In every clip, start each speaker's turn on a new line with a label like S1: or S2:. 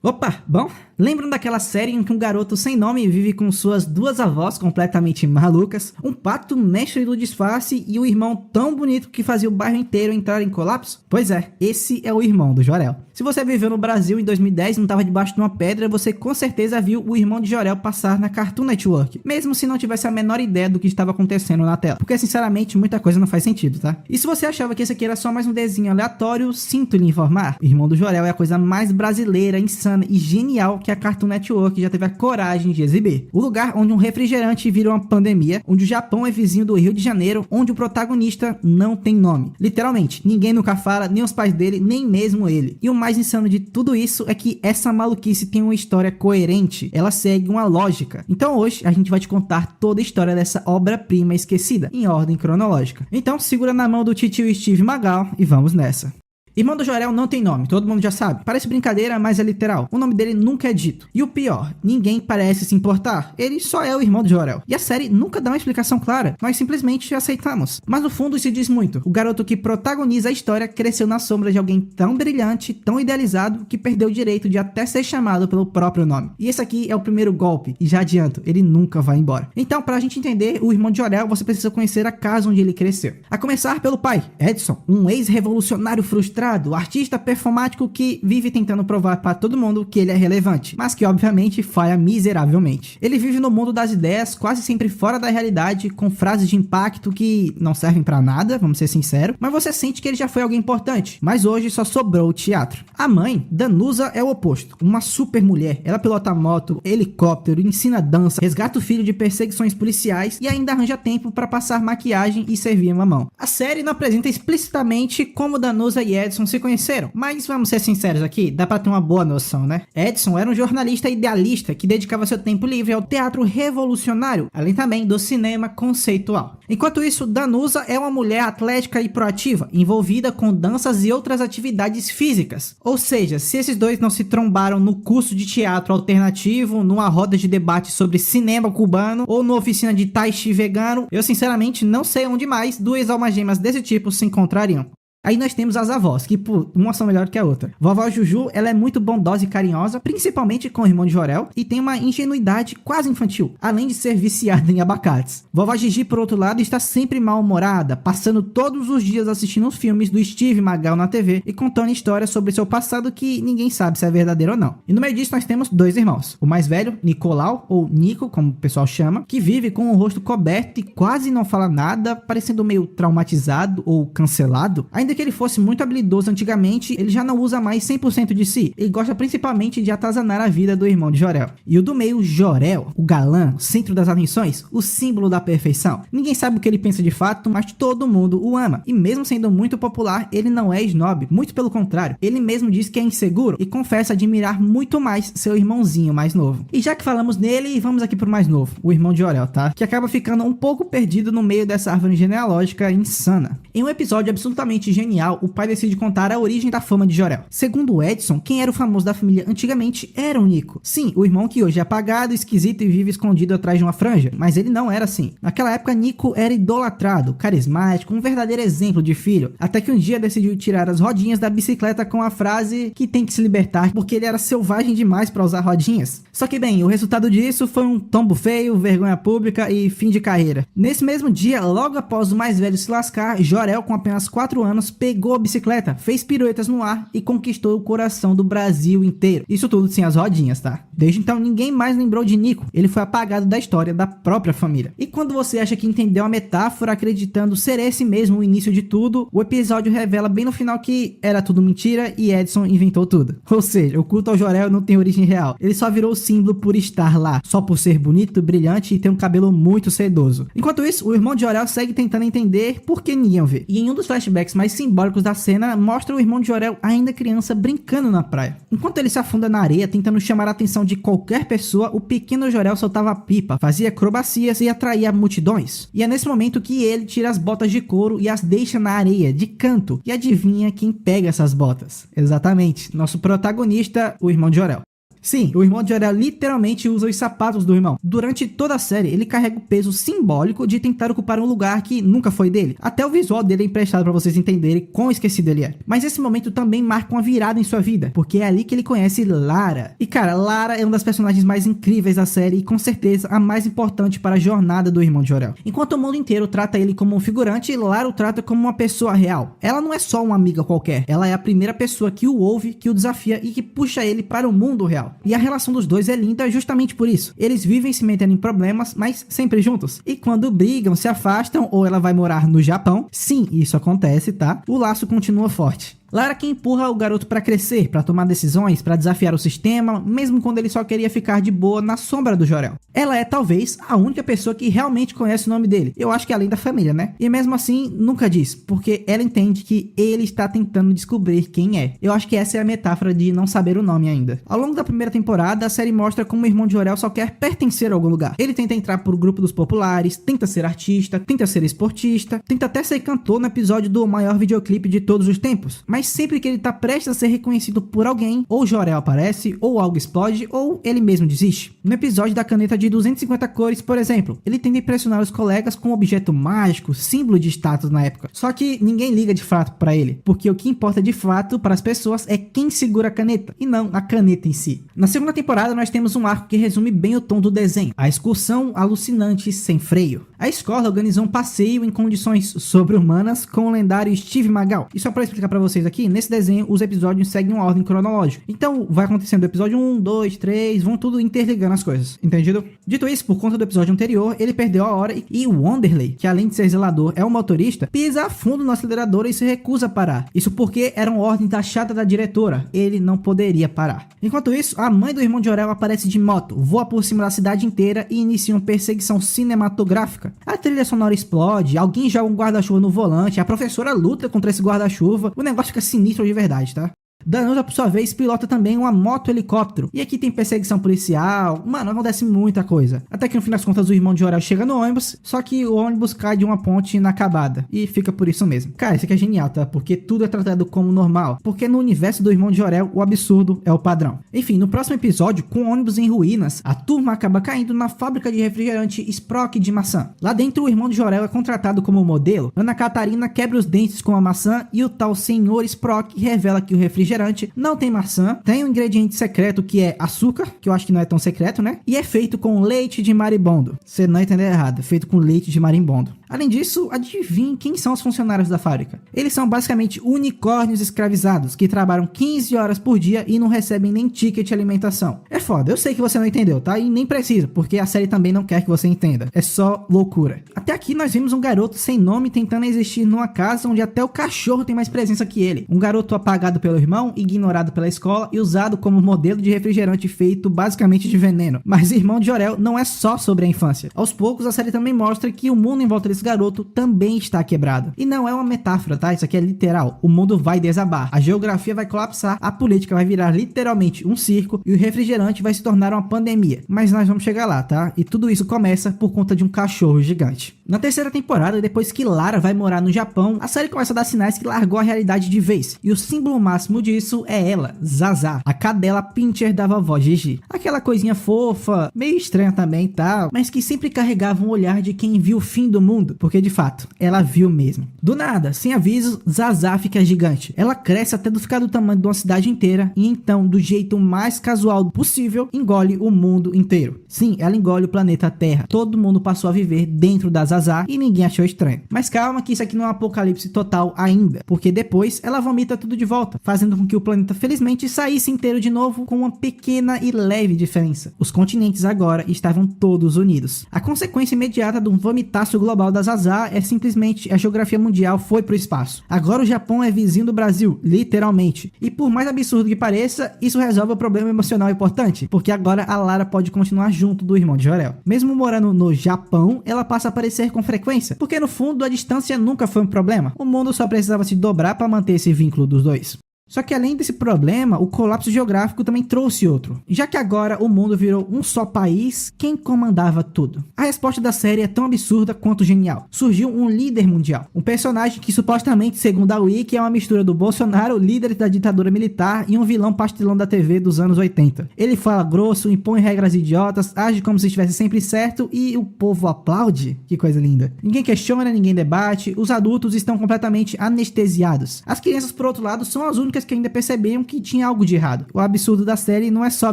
S1: Opa, bom, lembram daquela série em que um garoto sem nome vive com suas duas avós completamente malucas, um pato mestre do disfarce e um irmão tão bonito que fazia o bairro inteiro entrar em colapso? Pois é, esse é o irmão do Jor-El. Se você viveu no Brasil em 2010 e não estava debaixo de uma pedra, você com certeza viu o irmão de Jor-El passar na Cartoon Network, mesmo se não tivesse a menor ideia do que estava acontecendo na tela, porque sinceramente muita coisa não faz sentido, tá? E se você achava que esse aqui era só mais um desenho aleatório, sinto lhe informar, o irmão do Jor-El é a coisa mais brasileira, insana e genial que a Cartoon Network já teve a coragem de exibir. O lugar onde um refrigerante vira uma pandemia, onde o Japão é vizinho do Rio de Janeiro, onde o protagonista não tem nome. Literalmente, ninguém nunca fala, nem os pais dele, nem mesmo ele. E o mais insano de tudo isso é que essa maluquice tem uma história coerente, ela segue uma lógica. Então hoje a gente vai te contar toda a história dessa obra-prima esquecida, em ordem cronológica. Então segura na mão do titio Steve Magal e vamos nessa. Irmão do Jor-El não tem nome, todo mundo já sabe. Parece brincadeira, mas é literal. O nome dele nunca é dito. E o pior, ninguém parece se importar. Ele só é o irmão do Jor-El. E a série nunca dá uma explicação clara. Nós simplesmente aceitamos. Mas no fundo se diz muito. O garoto que protagoniza a história cresceu na sombra de alguém tão brilhante, tão idealizado, que perdeu o direito de até ser chamado pelo próprio nome. E esse aqui é o primeiro golpe. E já adianto, ele nunca vai embora. Então, pra gente entender o irmão de Jor-El, você precisa conhecer a casa onde ele cresceu. A começar pelo pai, Edson, um ex-revolucionário frustrado, artista performático que vive tentando provar para todo mundo que ele é relevante, mas que obviamente falha miseravelmente. Ele vive no mundo das ideias, quase sempre fora da realidade, com frases de impacto que não servem para nada, vamos ser sinceros, mas você sente que ele já foi alguém importante, mas hoje só sobrou o teatro. A mãe, Danusa, é o oposto, uma super mulher, ela pilota moto, helicóptero, ensina dança, resgata o filho de perseguições policiais e ainda arranja tempo para passar maquiagem e servir mamão. A série não apresenta explicitamente como Danusa e Edson se conheceram, mas vamos ser sinceros aqui, dá pra ter uma boa noção, né? Edson era um jornalista idealista que dedicava seu tempo livre ao teatro revolucionário, além também do cinema conceitual. Enquanto isso, Danusa é uma mulher atlética e proativa, envolvida com danças e outras atividades físicas. Ou seja, se esses dois não se trombaram no curso de teatro alternativo, numa roda de debate sobre cinema cubano ou numa oficina de tai chi vegano, eu sinceramente não sei onde mais duas almas gêmeas desse tipo se encontrariam. Aí nós temos as avós, que pô, uma são melhor que a outra. Vovó Juju, ela é muito bondosa e carinhosa, principalmente com o irmão de Jor-El, e tem uma ingenuidade quase infantil, além de ser viciada em abacates. Vovó Gigi, por outro lado, está sempre mal-humorada, passando todos os dias assistindo os filmes do Steve Magal na TV e contando histórias sobre seu passado que ninguém sabe se é verdadeiro ou não. E no meio disso nós temos dois irmãos. O mais velho, Nicolau, ou Nico, como o pessoal chama, que vive com o rosto coberto e quase não fala nada, parecendo meio traumatizado ou cancelado. Ainda que ele fosse muito habilidoso antigamente, ele já não usa mais 100% de si. Ele gosta principalmente de atazanar a vida do irmão de Jor-El. E o do meio, Jor-El, o galã, o centro das atenções, o símbolo da perfeição. Ninguém sabe o que ele pensa de fato, mas todo mundo o ama. E mesmo sendo muito popular, ele não é snob, muito pelo contrário. Ele mesmo diz que é inseguro e confessa admirar muito mais seu irmãozinho mais novo. E já que falamos nele, vamos aqui pro mais novo, o irmão de Jor-El, tá? Que acaba ficando um pouco perdido no meio dessa árvore genealógica insana. Em um episódio absolutamente genial, o pai decide contar a origem da fama de Jor-El. Segundo o Edson, quem era o famoso da família antigamente era o Nico. Sim, o irmão que hoje é apagado, esquisito e vive escondido atrás de uma franja, mas ele não era assim. Naquela época, Nico era idolatrado, carismático, um verdadeiro exemplo de filho, até que um dia decidiu tirar as rodinhas da bicicleta com a frase que tem que se libertar porque ele era selvagem demais para usar rodinhas. Só que bem, o resultado disso foi um tombo feio, vergonha pública e fim de carreira. Nesse mesmo dia, logo após o mais velho se lascar, Jor-El, com apenas 4 anos, pegou a bicicleta, fez piruetas no ar e conquistou o coração do Brasil inteiro. Isso tudo sem as rodinhas, tá? Desde então ninguém mais lembrou de Nico, ele foi apagado da história da própria família. E quando você acha que entendeu a metáfora, acreditando ser esse mesmo o início de tudo, o episódio revela bem no final que era tudo mentira e Edson inventou tudo. Ou seja, o culto ao Jor-El não tem origem real, ele só virou símbolo por estar lá, só por ser bonito, brilhante e ter um cabelo muito sedoso. Enquanto isso, o irmão de Jor-El segue tentando entender por que ninguém o vê. E em um dos flashbacks mais simbólicos da cena, mostra o irmão de Jor-El ainda criança brincando na praia. Enquanto ele se afunda na areia tentando chamar a atenção de qualquer pessoa, o pequeno Jor-El soltava pipa, fazia acrobacias e atraía multidões. E é nesse momento que ele tira as botas de couro e as deixa na areia, de canto. E adivinha quem pega essas botas? Exatamente, nosso protagonista, o irmão de Jor-El. Sim, o irmão de Jorel literalmente usa os sapatos do irmão. Durante toda a série, ele carrega o peso simbólico de tentar ocupar um lugar que nunca foi dele. Até o visual dele é emprestado pra vocês entenderem quão esquecido ele é. Mas esse momento também marca uma virada em sua vida, porque é ali que ele conhece Lara. E cara, Lara é uma das personagens mais incríveis da série e com certeza a mais importante para a jornada do irmão de Jorel. Enquanto o mundo inteiro trata ele como um figurante, Lara o trata como uma pessoa real. Ela não é só uma amiga qualquer, ela é a primeira pessoa que o ouve, que o desafia e que puxa ele para o mundo real. E a relação dos dois é linda justamente por isso. Eles vivem se metendo em problemas, mas sempre juntos. E quando brigam, se afastam ou ela vai morar no Japão, sim, isso acontece, tá? O laço continua forte. Lara que empurra o garoto para crescer, para tomar decisões, para desafiar o sistema, mesmo quando ele só queria ficar de boa na sombra do Jorel. Ela é talvez a única pessoa que realmente conhece o nome dele. Eu acho que além da família, né? E mesmo assim, nunca diz, porque ela entende que ele está tentando descobrir quem é. Eu acho que essa é a metáfora de não saber o nome ainda. Ao longo da primeira temporada, a série mostra como o irmão de Jorel só quer pertencer a algum lugar. Ele tenta entrar pro grupo dos populares, tenta ser artista, tenta ser esportista, tenta até ser cantor no episódio do maior videoclipe de todos os tempos. Mas sempre que ele tá prestes a ser reconhecido por alguém, ou Jorel aparece, ou algo explode, ou ele mesmo desiste. No episódio da caneta de 250 cores, por exemplo, ele tenta impressionar os colegas com um objeto mágico, símbolo de status na época. Só que ninguém liga de fato pra ele, porque o que importa de fato para as pessoas é quem segura a caneta, e não a caneta em si. Na segunda temporada nós temos um arco que resume bem o tom do desenho, a excursão alucinante sem freio. A escola organizou um passeio em condições sobre-humanas com o lendário Steve Magal. E só pra explicar pra vocês aqui, nesse desenho os episódios seguem uma ordem cronológica. Então vai acontecendo o episódio 1, 2, 3, vão tudo interligando as coisas, entendido? Dito isso, por conta do episódio anterior, ele perdeu a hora e o Wanderley, que além de ser zelador é um motorista, pisa a fundo no acelerador e se recusa a parar. Isso porque eram ordens da chata da diretora, ele não poderia parar. Enquanto isso, a mãe do irmão de Jorel aparece de moto, voa por cima da cidade inteira e inicia uma perseguição cinematográfica. A trilha sonora explode, alguém joga um guarda-chuva no volante, a professora luta contra esse guarda-chuva, o negócio fica sinistro de verdade, tá? Danusa, por sua vez, pilota também uma moto-helicóptero. E aqui tem perseguição policial. Mano, acontece muita coisa. Até que no fim das contas o irmão de Jorel chega no ônibus, só que o ônibus cai de uma ponte inacabada. E fica por isso mesmo. Cara, isso aqui é genial, tá? Porque tudo é tratado como normal. Porque no universo do irmão de Jorel, o absurdo é o padrão. Enfim, no próximo episódio, com o ônibus em ruínas, a turma acaba caindo na fábrica de refrigerante Sprock de maçã. Lá dentro, o irmão de Jorel é contratado como modelo. Ana Catarina quebra os dentes com a maçã e o tal senhor Sprock revela que o refrigerante não tem maçã, tem um ingrediente secreto que é açúcar, que eu acho que não é tão secreto, né? E é feito com leite de marimbondo. Você não entendeu errado, é feito com leite de marimbondo. Além disso, adivinhe quem são os funcionários da fábrica. Eles são basicamente unicórnios escravizados, que trabalham 15 horas por dia e não recebem nem ticket de alimentação. É foda, eu sei que você não entendeu, tá? E nem precisa, porque a série também não quer que você entenda. É só loucura. Até aqui nós vimos um garoto sem nome tentando existir numa casa onde até o cachorro tem mais presença que ele. Um garoto apagado pelo irmão, ignorado pela escola e usado como modelo de refrigerante feito basicamente de veneno. Mas Irmão de Jorel não é só sobre a infância. Aos poucos a série também mostra que o mundo em volta desse garoto também está quebrado. E não é uma metáfora, tá? Isso aqui é literal. O mundo vai desabar, a geografia vai colapsar, a política vai virar literalmente um circo e o refrigerante vai se tornar uma pandemia. Mas nós vamos chegar lá, tá? E tudo isso começa por conta de um cachorro gigante. Na terceira temporada, depois que Lara vai morar no Japão, a série começa a dar sinais que largou a realidade de vez. E o símbolo máximo disso é ela, Zaza, a cadela pincher da vovó Gigi. Aquela coisinha fofa, meio estranha também, tá? Mas que sempre carregava um olhar de quem viu o fim do mundo, porque de fato, ela viu mesmo. Do nada, sem aviso, Zaza fica gigante. Ela cresce até ficar do tamanho de uma cidade inteira e então, do jeito mais casual possível, engole o mundo inteiro. Sim, ela engole o planeta Terra. Todo mundo passou a viver dentro da Zaza e ninguém achou estranho. Mas calma que isso aqui não é um apocalipse total ainda, porque depois ela vomita tudo de volta, fazendo com que o planeta felizmente saísse inteiro de novo, com uma pequena e leve diferença. Os continentes agora estavam todos unidos. A consequência imediata de um vomitaço global da Zaza é simplesmente a geografia mundial foi pro espaço. Agora o Japão é vizinho do Brasil, literalmente. E por mais absurdo que pareça, isso resolve o problema emocional importante, porque agora a Lara pode continuar junto do irmão de Jorel. Mesmo morando no Japão, ela passa a aparecer com frequência, porque no fundo a distância nunca foi um problema. O mundo só precisava se dobrar para manter esse vínculo dos dois. Só que além desse problema, o colapso geográfico também trouxe outro. Já que agora o mundo virou um só país, quem comandava tudo? A resposta da série é tão absurda quanto genial. Surgiu um líder mundial. Um personagem que supostamente, segundo a Wiki, é uma mistura do Bolsonaro, líder da ditadura militar, e um vilão pastelão da TV dos anos 80. Ele fala grosso, impõe regras idiotas, age como se estivesse sempre certo e o povo aplaude? Que coisa linda. Ninguém questiona, ninguém debate, os adultos estão completamente anestesiados. As crianças, por outro lado, são as únicas que ainda perceberam que tinha algo de errado. O absurdo da série não é só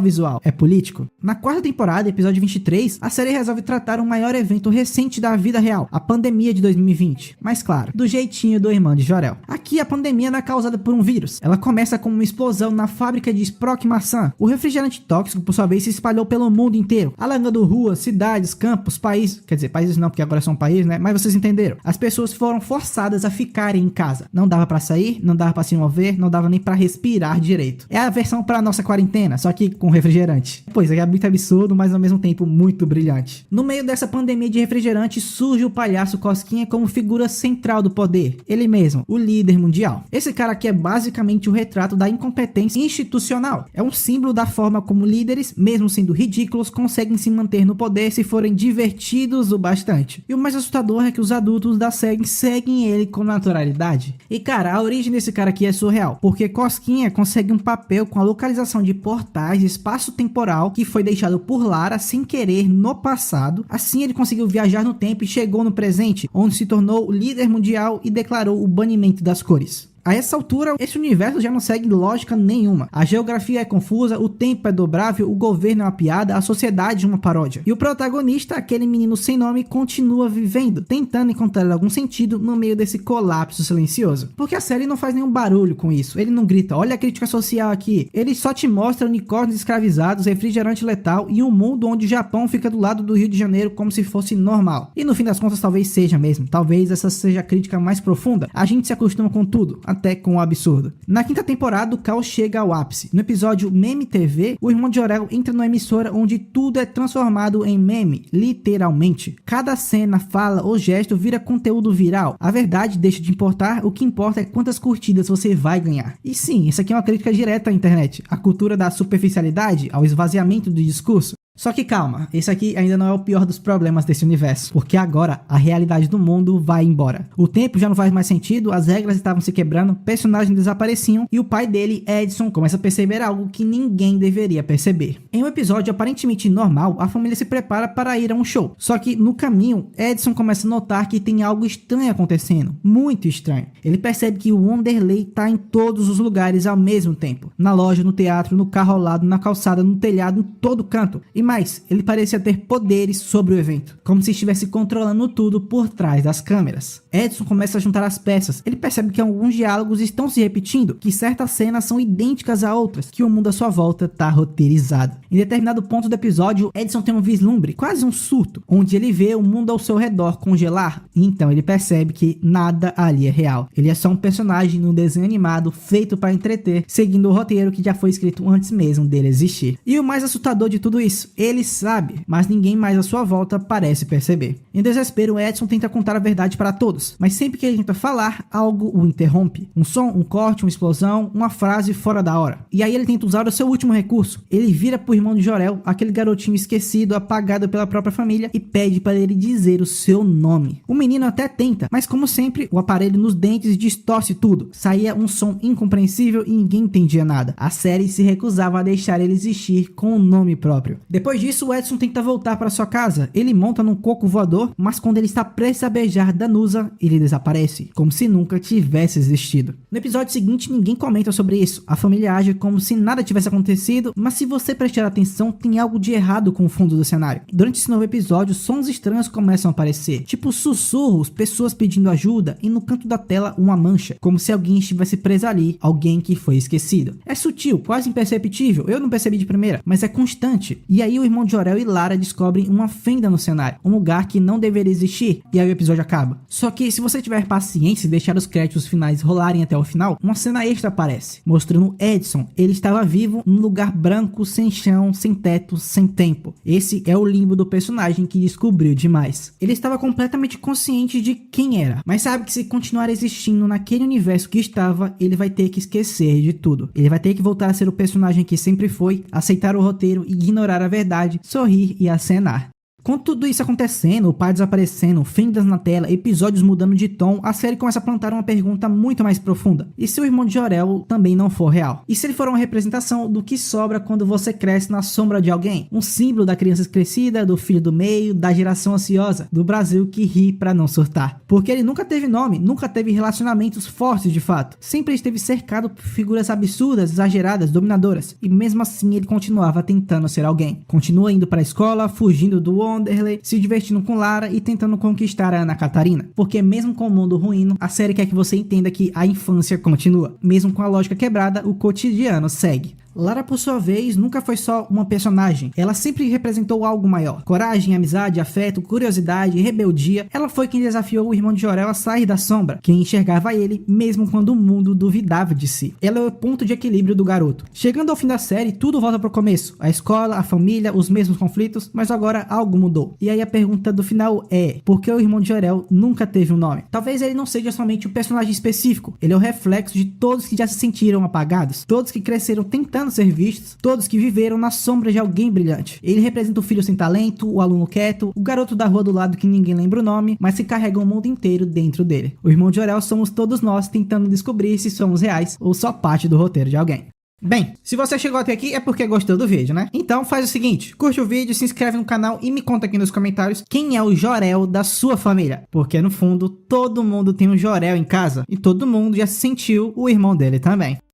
S1: visual, é político. Na quarta temporada, episódio 23, a série resolve tratar um maior evento recente da vida real, a pandemia de 2020. Mas claro, do jeitinho do irmão de Jor-El. Aqui a pandemia não é causada por um vírus. Ela começa com uma explosão na fábrica de Sprock maçã. O refrigerante tóxico, por sua vez, se espalhou pelo mundo inteiro, alagando ruas, cidades, campos, países. Quer dizer, países não, porque agora são países, né? Mas vocês entenderam. As pessoas foram forçadas a ficarem em casa. Não dava pra sair, não dava pra se mover, não dava nem pra respirar direito. É a versão pra nossa quarentena, só que com refrigerante. Pois é muito absurdo, mas ao mesmo tempo muito brilhante. No meio dessa pandemia de refrigerante, surge o palhaço Cosquinha como figura central do poder. Ele mesmo, o líder mundial. Esse cara aqui é basicamente o retrato da incompetência institucional. É um símbolo da forma como líderes, mesmo sendo ridículos, conseguem se manter no poder se forem divertidos o bastante. E o mais assustador é que os adultos da série seguem ele com naturalidade. E cara, a origem desse cara aqui é surreal, porque Cosquinha consegue um papel com a localização de portais espaço-temporal que foi deixado por Lara sem querer no passado. Assim ele conseguiu viajar no tempo e chegou no presente, onde se tornou o líder mundial e declarou o banimento das cores. A essa altura, esse universo já não segue lógica nenhuma. A geografia é confusa, o tempo é dobrável, o governo é uma piada, a sociedade é uma paródia. E o protagonista, aquele menino sem nome, continua vivendo, tentando encontrar algum sentido no meio desse colapso silencioso. Porque a série não faz nenhum barulho com isso. Ele não grita, olha a crítica social aqui. Ele só te mostra unicórnios escravizados, refrigerante letal e um mundo onde o Japão fica do lado do Rio de Janeiro como se fosse normal. E no fim das contas talvez seja mesmo. Talvez essa seja a crítica mais profunda. A gente se acostuma com tudo, até com o absurdo. Na quinta temporada, o caos chega ao ápice. No episódio Meme TV, o irmão de Jor-El entra numa emissora onde tudo é transformado em meme, literalmente. Cada cena, fala ou gesto vira conteúdo viral. A verdade deixa de importar, o que importa é quantas curtidas você vai ganhar. E sim, isso aqui é uma crítica direta à internet, à cultura da superficialidade, ao esvaziamento do discurso. Só que calma, esse aqui ainda não é o pior dos problemas desse universo, porque agora a realidade do mundo vai embora. O tempo já não faz mais sentido, as regras estavam se quebrando, personagens desapareciam e o pai dele, Edson, começa a perceber algo que ninguém deveria perceber. Em um episódio aparentemente normal, a família se prepara para ir a um show. Só que no caminho, Edson começa a notar que tem algo estranho acontecendo, muito estranho. Ele percebe que o Wanderlei está em todos os lugares ao mesmo tempo. Na loja, no teatro, no carro ao lado, na calçada, no telhado, em todo canto. E mais, ele parecia ter poderes sobre o evento, como se estivesse controlando tudo por trás das câmeras. Edson começa a juntar as peças. Ele percebe que alguns diálogos estão se repetindo, que certas cenas são idênticas a outras, que o mundo à sua volta está roteirizado. Em determinado ponto do episódio, Edson tem um vislumbre, quase um surto, onde ele vê o mundo ao seu redor congelar, e então ele percebe que nada ali é real. Ele é só um personagem num desenho animado feito para entreter, seguindo o roteiro que já foi escrito antes mesmo dele existir. E o mais assustador de tudo isso, ele sabe, mas ninguém mais à sua volta parece perceber. Em desespero, Edson tenta contar a verdade para todos, mas sempre que ele tenta falar, algo o interrompe. Um som, um corte, uma explosão, uma frase fora da hora. E aí ele tenta usar o seu último recurso. Ele vira pro irmão de Jor-El, aquele garotinho esquecido, apagado pela própria família, e pede para ele dizer o seu nome. O menino até tenta, mas como sempre, o aparelho nos dentes distorce tudo. Saía um som incompreensível e ninguém entendia nada. A série se recusava a deixar ele existir com o nome próprio. Depois disso, o Edson tenta voltar para sua casa. Ele monta num coco voador, mas quando ele está prestes a beijar Danusa, ele desaparece, como se nunca tivesse existido. No episódio seguinte, ninguém comenta sobre isso. A família age como se nada tivesse acontecido, mas se você prestar atenção, tem algo de errado com o fundo do cenário. Durante esse novo episódio, sons estranhos começam a aparecer, tipo sussurros, pessoas pedindo ajuda, e no canto da tela uma mancha, como se alguém estivesse preso ali, alguém que foi esquecido. É sutil, quase imperceptível, eu não percebi de primeira, mas é constante. E aí aí o irmão de Jor-El e Lara descobrem uma fenda no cenário, um lugar que não deveria existir, e aí o episódio acaba. Só que se você tiver paciência e deixar os créditos finais rolarem até o final, uma cena extra aparece, mostrando Edson. Ele estava vivo num lugar branco, sem chão, sem teto, sem tempo. Esse é o limbo do personagem que descobriu demais. Ele estava completamente consciente de quem era, mas sabe que se continuar existindo naquele universo que estava, ele vai ter que esquecer de tudo. Ele vai ter que voltar a ser o personagem que sempre foi, aceitar o roteiro, ignorar a verdade, sorrir e acenar. Com tudo isso acontecendo, o pai desaparecendo, fendas na tela, episódios mudando de tom, a série começa a plantar uma pergunta muito mais profunda. E se o irmão de Jor-El também não for real? E se ele for uma representação do que sobra quando você cresce na sombra de alguém? Um símbolo da criança esquecida, do filho do meio, da geração ansiosa, do Brasil que ri pra não surtar. Porque ele nunca teve nome, nunca teve relacionamentos fortes de fato. Sempre esteve cercado por figuras absurdas, exageradas, dominadoras. E mesmo assim ele continuava tentando ser alguém. Continua indo pra escola, fugindo do Wanderlei, se divertindo com Lara e tentando conquistar a Ana Catarina. Porque mesmo com o mundo ruindo, a série quer que você entenda que a infância continua. Mesmo com a lógica quebrada, o cotidiano segue. Lara, por sua vez, nunca foi só uma personagem. Ela sempre representou algo maior. Coragem, amizade, afeto, curiosidade, rebeldia. Ela foi quem desafiou o irmão de Jor-El a sair da sombra, quem enxergava ele mesmo quando o mundo duvidava de si. Ela é o ponto de equilíbrio do garoto. Chegando ao fim da série, tudo volta pro começo. A escola, a família, os mesmos conflitos, mas agora algo mudou. E aí a pergunta do final é: por que o irmão de Jor-El nunca teve um nome? Talvez ele não seja somente um personagem específico. Ele é o reflexo de todos que já se sentiram apagados, todos que cresceram tentando ser vistos, todos que viveram na sombra de alguém brilhante. Ele representa o filho sem talento, o aluno quieto, o garoto da rua do lado que ninguém lembra o nome, mas que carrega o mundo inteiro dentro dele. O irmão de Jor-El somos todos nós tentando descobrir se somos reais ou só parte do roteiro de alguém. Bem, se você chegou até aqui é porque gostou do vídeo, né? Então faz o seguinte, curte o vídeo, se inscreve no canal e me conta aqui nos comentários quem é o Jor-El da sua família. Porque no fundo, todo mundo tem um Jor-El em casa e todo mundo já sentiu o irmão dele também.